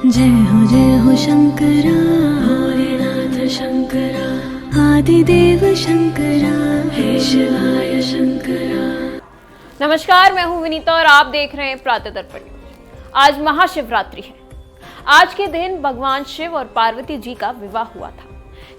जय हो शंकरा भोलेनाथ शंकरा आदिदेव शंकरा हे शिवाय शंकरा। नमस्कार, मैं हूं विनीता और आप देख रहे हैं प्रातः दर्पण। आज महाशिवरात्रि है। आज के दिन भगवान शिव और पार्वती जी का विवाह हुआ था,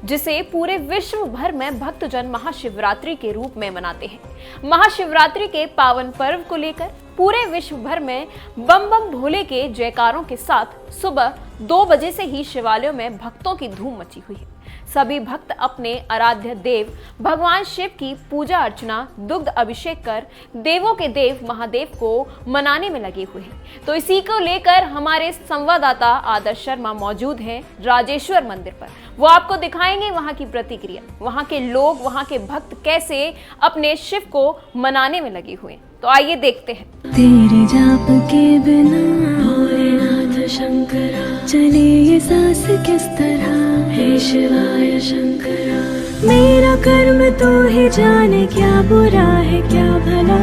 जिसे पूरे विश्व भर में भक्तजन महाशिवरात्रि के रूप में मनाते हैं। महाशिवरात्रि के पावन पर्व को लेकर पूरे विश्व भर में बम बम भोले के जयकारों के साथ सुबह 2 बजे से ही शिवालयों में भक्तों की धूम मची हुई है। सभी भक्त अपने आराध्य देव भगवान शिव की पूजा अर्चना, दुग्ध अभिषेक कर देवों के देव महादेव को मनाने में लगे हुए हैं। तो इसी को लेकर हमारे संवाददाता आदर्श शर्मा मौजूद हैं राजेश्वर मंदिर पर। वो आपको दिखाएंगे वहां की प्रतिक्रिया, वहां के लोग, वहां के भक्त कैसे अपने शिव को मनाने में लगे हुए हैं। तो आइए देखते हैं। तेरे जाप के बिना भोलेनाथ शंकरा चले ये सांस किस तरह, हे शिवाय शंकरा। मेरा कर्म तो ही जाने, क्या बुरा है क्या भला।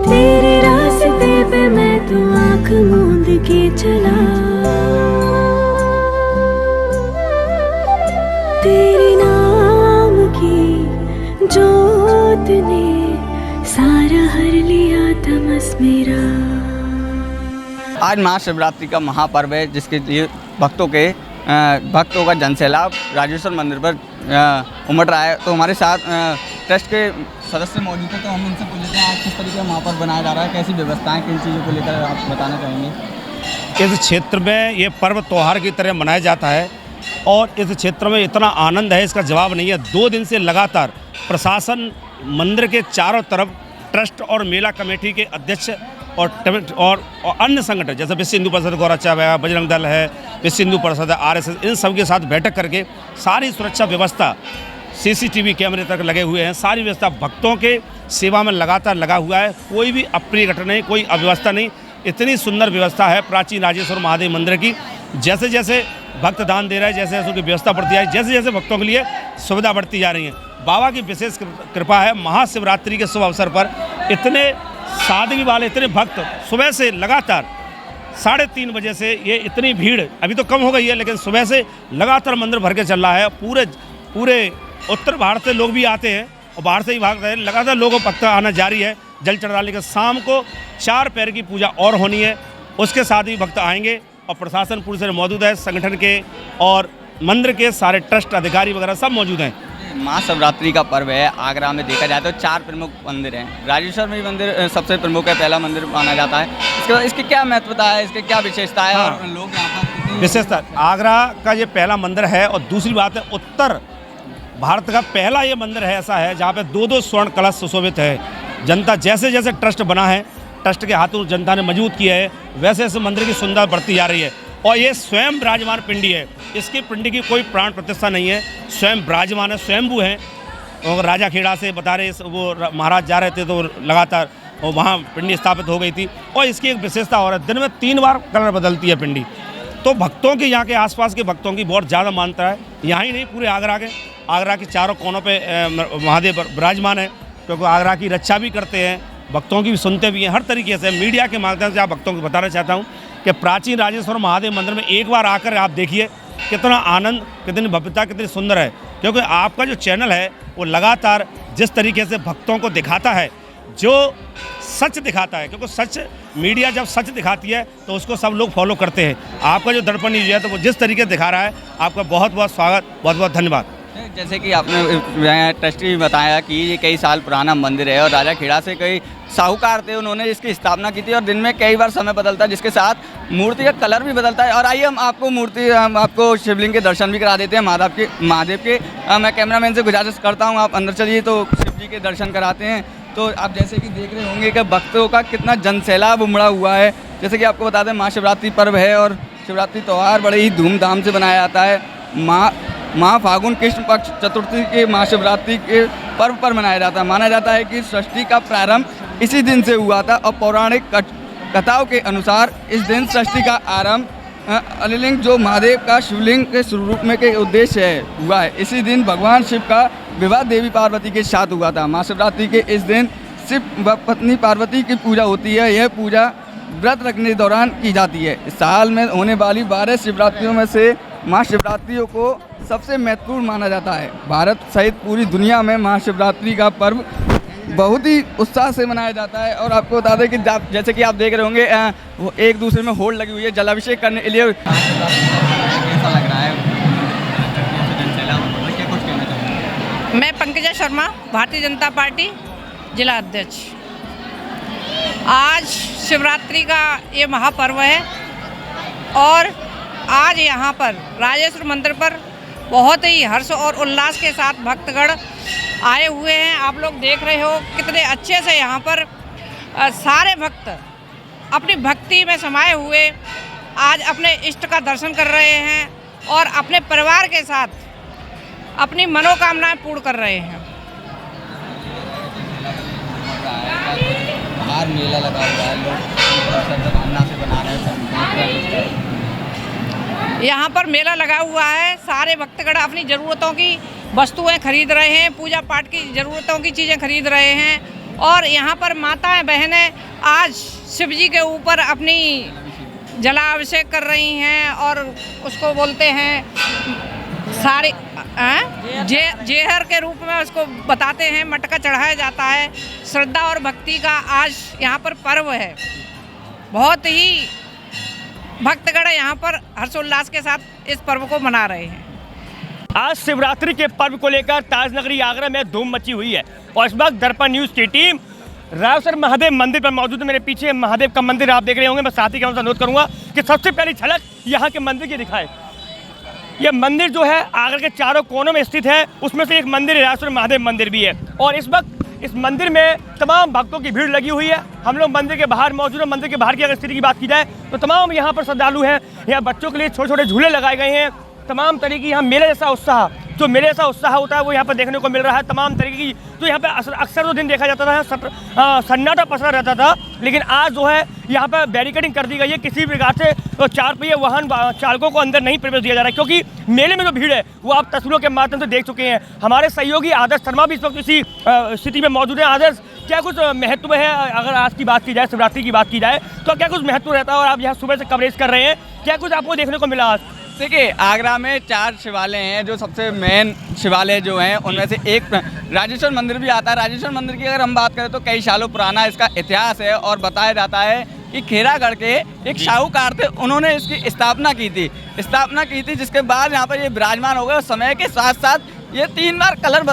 तेरे रास्ते पे मैं तो आँख मूंद के चला। तेरे नाम की जोत ने सारा हर लिया तमस मेरा। आज महाशिवरात्रि का महापर्व है, जिसके लिए भक्तों का जनसैलाब राजेश्वर मंदिर पर उमड़ रहा है। तो हमारे साथ ट्रस्ट के सदस्य मौजूद हैं, तो हम उनसे पूछ लेते हैं आज किस तरीके का महापर्व बनाया जा रहा है, कैसी व्यवस्थाएं, किन चीज़ों को लेकर आप बताना चाहेंगे। इस क्षेत्र में ये पर्व त्यौहार की तरह मनाया जाता है और इस क्षेत्र में इतना आनंद है, इसका जवाब नहीं है। 2 दिन से लगातार प्रशासन मंदिर के चारों तरफ, ट्रस्ट और मेला कमेटी के अध्यक्ष और अन्य संगठन जैसे विश्व हिंदू परिषद गौरव है, बजरंग दल है, विश्व हिंदू परिषद है, RSS, इन सब के साथ बैठक करके सारी सुरक्षा व्यवस्था, CCTV कैमरे तक लगे हुए हैं। सारी व्यवस्था भक्तों के सेवा में लगातार लगा हुआ है। कोई भी अप्रिय घटना नहीं, कोई अव्यवस्था नहीं। इतनी सुंदर व्यवस्था है प्राचीन राजेश्वर महादेव मंदिर की। जैसे जैसे भक्त दान दे रहे हैं, जैसे जैसे उनकी व्यवस्था बढ़ती है, जैसे जैसे भक्तों के लिए सुविधा बढ़ती जा रही है। बाबा की विशेष कृपा है। महाशिवरात्रि के शुभ अवसर पर इतने सादगी वाले, इतने भक्त सुबह से लगातार 3:30 बजे से ये इतनी भीड़ अभी तो कम हो गई है, लेकिन सुबह से लगातार मंदिर भर के चल रहा है। पूरे उत्तर भारत से लोग भी आते हैं और बाहर से ही भाग रहे हैं। लगातार लोगों को भक्त आना जारी है। जल चढ़ाने के शाम को 4 पैर की पूजा और होनी है, उसके साथ ही भक्त आएंगे और प्रशासन पूरी तरह मौजूद है। संगठन के और मंदिर के सारे ट्रस्ट अधिकारी वगैरह सब मौजूद हैं। महाशिवरात्रि का पर्व है। आगरा में देखा जाए तो 4 प्रमुख मंदिर हैं। राजेश्वर में मंदिर सबसे प्रमुख है, पहला मंदिर माना जाता है। इसके बाद इसकी क्या महत्वता है, इसकी क्या विशेषता है? हाँ, और लोग यहाँ पर विशेषता, आगरा का ये पहला मंदिर है। और दूसरी बात है, उत्तर भारत का पहला ये मंदिर है, ऐसा है जहाँ पे 2 स्वर्ण कलश सुशोभित है। जनता जैसे जैसे ट्रस्ट बना है, ट्रस्ट के हाथों जनता ने मजबूत किया है, वैसे वैसे मंदिर की सुंदरता बढ़ती जा रही है। और ये स्वयं विराजमान पिंडी है, इसकी पिंडी की कोई प्राण प्रतिष्ठा नहीं है, स्वयं विराजमान है, स्वयंभू है। और राजा खेड़ा से बता रहे, वो महाराज जा रहे थे तो लगातार वहाँ पिंडी स्थापित हो गई थी। और इसकी एक विशेषता और है, दिन में 3 बार कलर बदलती है पिंडी। तो भक्तों की, यहाँ के आसपास के भक्तों की बहुत ज़्यादा मान्यता है। यहाँ ही नहीं, पूरे आगरा के चारों कोनों पर महादेव विराजमान है, क्योंकि आगरा की रक्षा भी करते हैं, भक्तों की भी सुनते भी हैं। हर तरीके से मीडिया के माध्यम से आप भक्तों को बताना चाहता हूँ कि प्राचीन राजेश्वर महादेव मंदिर में एक बार आकर आप देखिए कितना आनंद, कितनी भव्यता, कितनी सुंदर है। क्योंकि आपका जो चैनल है वो लगातार जिस तरीके से भक्तों को दिखाता है, जो सच दिखाता है, क्योंकि सच मीडिया जब सच दिखाती है तो उसको सब लोग फॉलो करते हैं। आपका जो दर्पण न्यूज़ है तो वो जिस तरीके से दिखा रहा है, आपका बहुत बहुत स्वागत, बहुत बहुत धन्यवाद। जैसे कि आपने ट्रस्टी भी बताया कि ये कई साल पुराना मंदिर है और राजा खेड़ा से कई साहूकार थे, उन्होंने इसकी स्थापना की थी। और दिन में कई बार समय बदलता है, जिसके साथ मूर्ति का कलर भी बदलता है। और आइए हम आपको शिवलिंग के दर्शन भी करा देते हैं, महादेव के। मैं कैमरामैन से गुजारिश करता हूँ, आप अंदर चलिए तो शिव जी के दर्शन कराते हैं। तो आप जैसे कि देख रहे होंगे कि भक्तों का कितना जनसैलाब उमड़ा हुआ है। जैसे कि आपको बता दें, महाशिवरात्रि पर्व है और शिवरात्रि त्यौहार बड़े ही धूमधाम से बनाया जाता है। माह फागुन कृष्ण पक्ष चतुर्थी के महाशिवरात्रि के पर्व पर मनाया जाता है। माना जाता है कि सृष्टि का प्रारंभ इसी दिन से हुआ था और पौराणिक कथाओं के अनुसार इस दिन सृष्टि का आरंभ अलिलिंग जो महादेव का शिवलिंग के स्वरूप में के उद्देश्य है हुआ है। इसी दिन भगवान शिव का विवाह देवी पार्वती के साथ हुआ था। महाशिवरात्रि के इस दिन शिव व पत्नी पार्वती की पूजा होती है। यह पूजा व्रत रखने के दौरान की जाती है। इस साल में होने वाली 12 शिवरात्रियों में से महाशिवरात्रियों को सबसे महत्वपूर्ण माना जाता है। भारत सहित पूरी दुनिया में महाशिवरात्रि का पर्व बहुत ही उत्साह से मनाया जाता है। और आपको बता दें कि जैसे कि आप देख रहे होंगे वो एक दूसरे में होड़ लगी हुई है जलाभिषेक करने के लिए। कैसा लग रहा है? मैं पंकजा शर्मा, भारतीय जनता पार्टी जिला अध्यक्ष। आज शिवरात्रि का ये महापर्व है और आज यहाँ पर राजेश्वर मंदिर पर बहुत ही हर्ष और उल्लास के साथ भक्तगण आए हुए हैं। आप लोग देख रहे हो कितने अच्छे से यहाँ पर सारे भक्त अपनी भक्ति में समाये हुए आज अपने इष्ट का दर्शन कर रहे हैं और अपने परिवार के साथ अपनी मनोकामनाएं पूर्ण कर रहे हैं। बाहर मेला लगा हुआ है, लोग से बना रहे हैं। यहाँ पर मेला लगा हुआ है, सारे भक्तगण अपनी ज़रूरतों की वस्तुएं खरीद रहे हैं, पूजा पाठ की ज़रूरतों की चीज़ें खरीद रहे हैं। और यहाँ पर माताएं बहनें आज शिव जी के ऊपर अपनी जलाभिषेक कर रही हैं और उसको बोलते हैं सारे जेहर के रूप में उसको बताते हैं, मटका चढ़ाया जाता है। श्रद्धा और भक्ति का आज यहाँ पर पर्व है। बहुत ही भक्तगण यहाँ पर हर्षोल्लास के साथ इस पर्व को मना रहे हैं। आज शिवरात्रि के पर्व को लेकर ताजनगरी आगरा में धूम मची हुई है और इस वक्त दर्पण न्यूज़ की टीम राजेश्वर महादेव मंदिर पर मौजूद है। मेरे पीछे महादेव का मंदिर आप देख रहे होंगे। मैं साथी का अनुरोध करूंगा कि सबसे पहली झलक यहाँ के मंदिर की दिखाए। यह मंदिर जो है आगरा के चारों कोनों में स्थित है, उसमें से एक मंदिर राजेश्वर महादेव मंदिर भी है। और इस वक्त इस मंदिर में तमाम भक्तों की भीड़ लगी हुई है। हम लोग मंदिर के बाहर मौजूद हैं। मंदिर के बाहर की अगर स्थिति की बात की जाए तो तमाम यहाँ पर श्रद्धालु हैं। यहाँ बच्चों के लिए छोटे छोटे झूले लगाए गए हैं। तमाम तरीके यहाँ मेले जैसा उत्साह, जो मेले जैसा उत्साह होता है वो यहाँ पर देखने को मिल रहा है। तमाम तरीके की जो यहाँ पे अक्सर तो दिन देखा जाता था सन्नाटा पसरा रहता था, लेकिन आज जो है यहाँ पर बैरिकेडिंग कर दी गई है। किसी भी प्रकार से तो 4 पहिया वाहन चालकों को अंदर नहीं प्रवेश दिया जा रहा है, क्योंकि मेले में जो भीड़ है वो आप तस्वीरों के माध्यम से देख चुके हैं। हमारे सहयोगी आदर्श शर्मा भी इस वक्त इसी स्थिति में मौजूद है। आदर्श, क्या कुछ महत्व है अगर आज की बात की जाए, शिवरात्रि की बात की जाए तो क्या कुछ महत्व रहता है और आप यहाँ सुबह से कवरेज कर रहे हैं, क्या कुछ आपको देखने को मिला आज? देखिए, आगरा में 4 शिवालय हैं जो सबसे मेन शिवालय जो हैं उनमें से एक राजेश्वर मंदिर भी आता है। राजेश्वर मंदिर की अगर हम बात करें तो कई सालों पुराना इसका इतिहास है और बताया जाता है कि खेरागढ़ के एक शाहूकार थे, उन्होंने इसकी स्थापना की थी जिसके बाद यहाँ पर ये विराजमान हो गए। समय के साथ साथ ये 3 बार कलर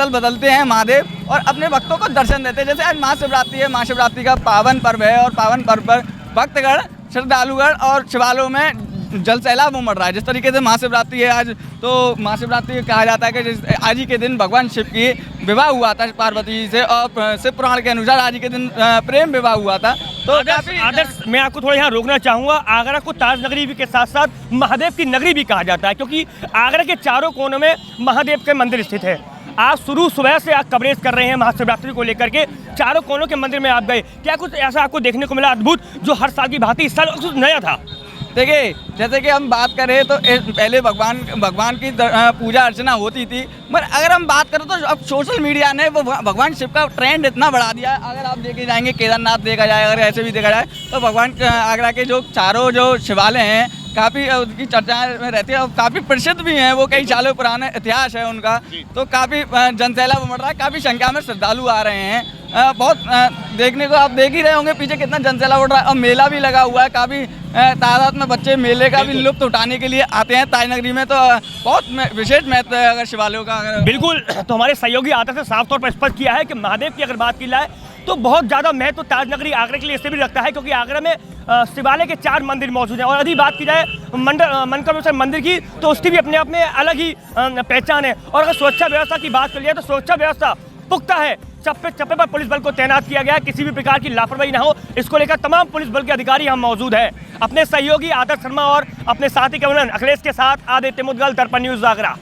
बदलते हैं महादेव और अपने भक्तों को दर्शन देते हैं। जैसे आज महाशिवरात्रि है, महाशिवरात्रि का पावन पर्व है और पावन पर्व पर भक्तगण, श्रद्धालुगण और शिवालयों में जल सैलाब उमड़ रहा है। जिस तरीके से महाशिवरात्रि है आज, तो महाशिवरात्रि कहा जाता है कि आज ही के दिन भगवान शिव की विवाह हुआ था पार्वती जी से और शिव पुराण के अनुसार आज ही के दिन प्रेम विवाह हुआ था। तो आदर्श, मैं आपको थोड़ा यहाँ रोकना चाहूँगा। आगरा को ताज नगरी के साथ साथ महादेव की नगरी भी कहा जाता है, क्योंकि आगरा के चारों कोनों में महादेव के मंदिर स्थित है। आप सुबह से आप कवरेज कर रहे हैं महाशिवरात्रि को लेकर के, चारों कोनों के मंदिर में आप गए, क्या कुछ ऐसा आपको देखने को मिला अद्भुत जो हर साल की भांति इस साल कुछ नया था? देखिए, जैसे कि हम बात करें तो पहले भगवान की पूजा अर्चना होती थी, मगर अगर हम बात करें तो अब सोशल मीडिया ने वो भगवान शिव का ट्रेंड इतना बढ़ा दिया है। अगर आप देखे जाएंगे केदारनाथ देखा जाए, अगर ऐसे भी देखा जाए तो भगवान आगरा के जो चारों जो शिवालय हैं काफ़ी उनकी चर्चाएं में रहती है और काफ़ी प्रसिद्ध भी हैं। वो कई सालों पुराने इतिहास है उनका, तो काफ़ी जनसैलाब उमड़ रहा है, काफ़ी संख्या में श्रद्धालु आ रहे हैं। बहुत देखने को आप देख ही रहे होंगे पीछे कितना जनसैलाब उठ रहा है और मेला भी लगा हुआ है। काफ़ी तादाद में बच्चे मेले का भी लुत्फ उठाने के लिए आते हैं। ताजनगरी में तो बहुत विशेष महत्व है अगर शिवालयों का। बिल्कुल, तो हमारे सहयोगी आदर्श ने साफ तौर पर स्पष्ट किया है कि महादेव की अगर बात की जाए तो बहुत ज़्यादा महत्व ताजनगरी आगरा के लिए इससे भी लगता है, क्योंकि आगरा में शिवालय के 4 मंदिर मौजूद हैं। और यदि बात की जाए मनकामेश्वर मंदिर की तो उसकी भी अपने आप में अलग ही पहचान है। और अगर सुरक्षा व्यवस्था की बात कर लिया तो सुरक्षा व्यवस्था पुख्ता है। चप्पे चप्पे पर पुलिस बल को तैनात किया गया है, किसी भी प्रकार की लापरवाही ना हो इसको लेकर तमाम पुलिस बल के अधिकारी यहाँ मौजूद हैं। अपने सहयोगी आदर्श शर्मा और अपने साथी कैमरामैन अखिलेश के साथ आदित्य मुदगल, दर्पण न्यूज़ आगरा।